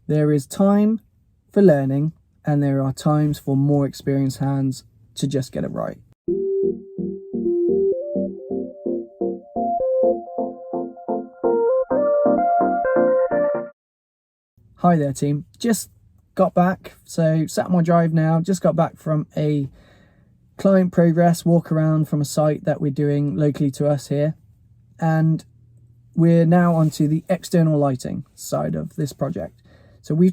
There is time for learning, and there are times for more experienced hands to just get it right. Hi there team, just got back, so sat on my drive now, just got back from a client progress walk around from a site that we're doing locally to us here, and we're now onto the external lighting side of this project. So we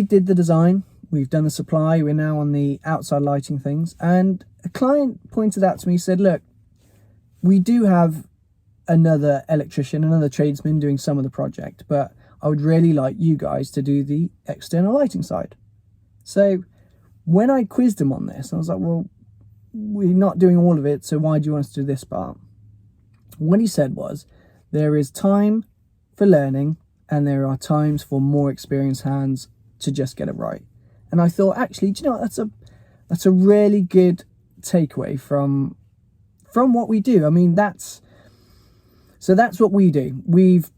did the design, we've done the supply, we're now on the outside lighting things, and a client pointed out to me, said, look, we do have another electrician, another tradesman doing some of the project, but I would really like you guys to do the external lighting side. So when I quizzed him on this, I was like, well, we're not doing all of it, so why do you want us to do this part? What he said was, there is time for learning, and there are times for more experienced hands to just get it right. And I thought, actually, do you know what? That's a really good takeaway from what we do. I mean, that's what we do. We've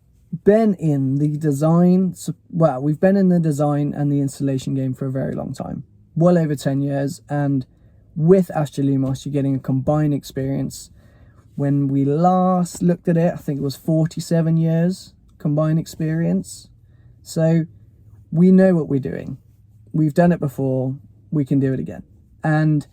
been in the design, well, we've been in the design and the installation game for a very long time, well over 10 years. And with Astra Lumos, you're getting a combined experience. When we last looked at it, I think it was 47 years combined experience. So we know what we're doing. We've done it before, we can do it again. And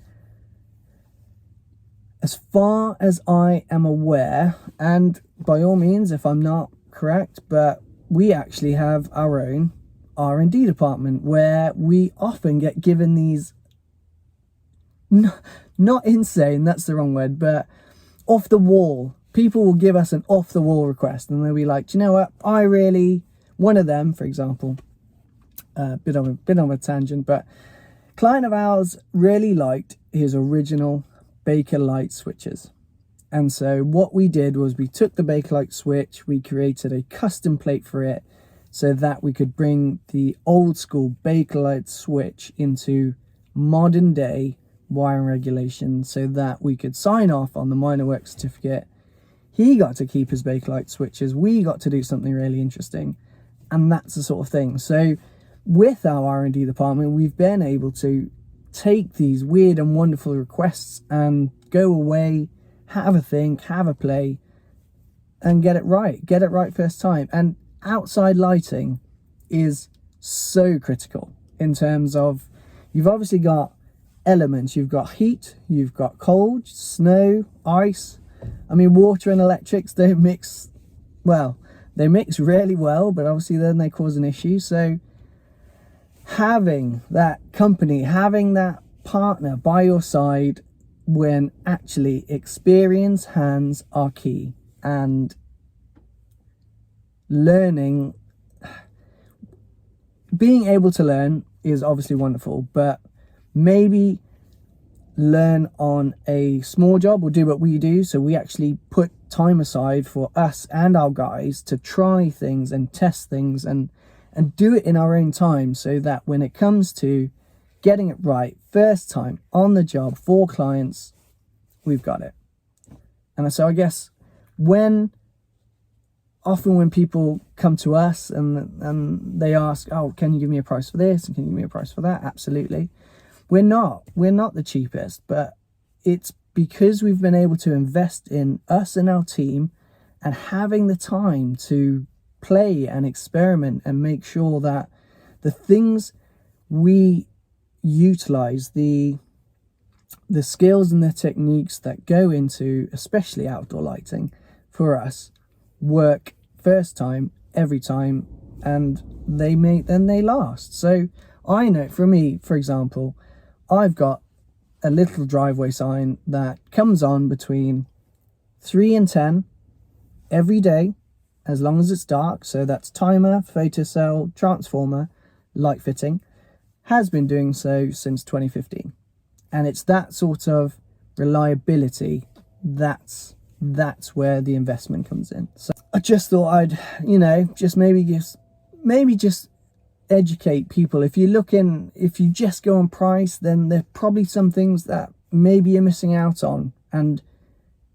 as far as I am aware, and by all means, if I'm not correct, but we actually have our own R&D department where we often get given these, not insane, that's the wrong word, but off the wall. People will give us an off the wall request and they'll be like, do you know what, one of them, for example, bit of a tangent, but client of ours really liked his original Bakelite switches. And so what we did was we took the Bakelite switch, we created a custom plate for it so that we could bring the old school Bakelite switch into modern day wiring regulations so that we could sign off on the minor work certificate. He got to keep his Bakelite switches, we got to do something really interesting, and that's the sort of thing. So with our R&D department, we've been able to take these weird and wonderful requests and go away, have a think, have a play, and get it right first time. And outside lighting is so critical in terms of, you've obviously got elements, you've got heat, you've got cold, snow, ice. I mean, water and electrics don't mix, well, they mix really well, but obviously then they cause an issue. So having that company, having that partner by your side when actually experienced hands are key, and learning, being able to learn is obviously wonderful, but maybe learn on a small job or do what we do. So we actually put time aside for us and our guys to try things and test things and do it in our own time, so that when it comes to getting it right first time on the job for clients, we've got it. And so I guess often when people come to us and they ask, oh, can you give me a price for this and can you give me a price for that? Absolutely. We're not the cheapest, but it's because we've been able to invest in us and our team and having the time to play and experiment and make sure that the things we utilize, the skills and the techniques that go into especially outdoor lighting for us, work first time every time, and they last. So I know, for me, for example, I've got a little driveway sign that comes on between 3 and 10 every day, as long as it's dark. So that's timer, photocell, transformer, light fitting. Has been doing so since 2015. And it's that sort of reliability, that's where the investment comes in. So I just thought I'd, just maybe just educate people. If you just go on price, then there are probably some things that maybe you're missing out on. And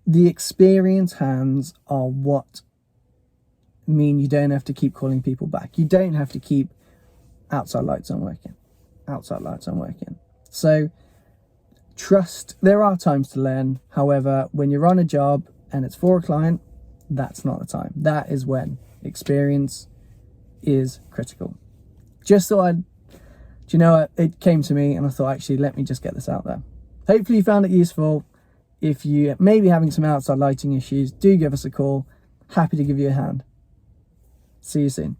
the experienced hands are what mean you don't have to keep calling people back. You don't have to keep outside lights aren't working. Outside lights aren't working. So trust, there are times to learn. However, when you're on a job and it's for a client, that's not the time. That is when experience is critical. Just thought I'd, do you know what? It came to me and I thought, actually, let me just get this out there. Hopefully you found it useful. If you may be having some outside lighting issues, do give us a call. Happy to give you a hand. See you soon.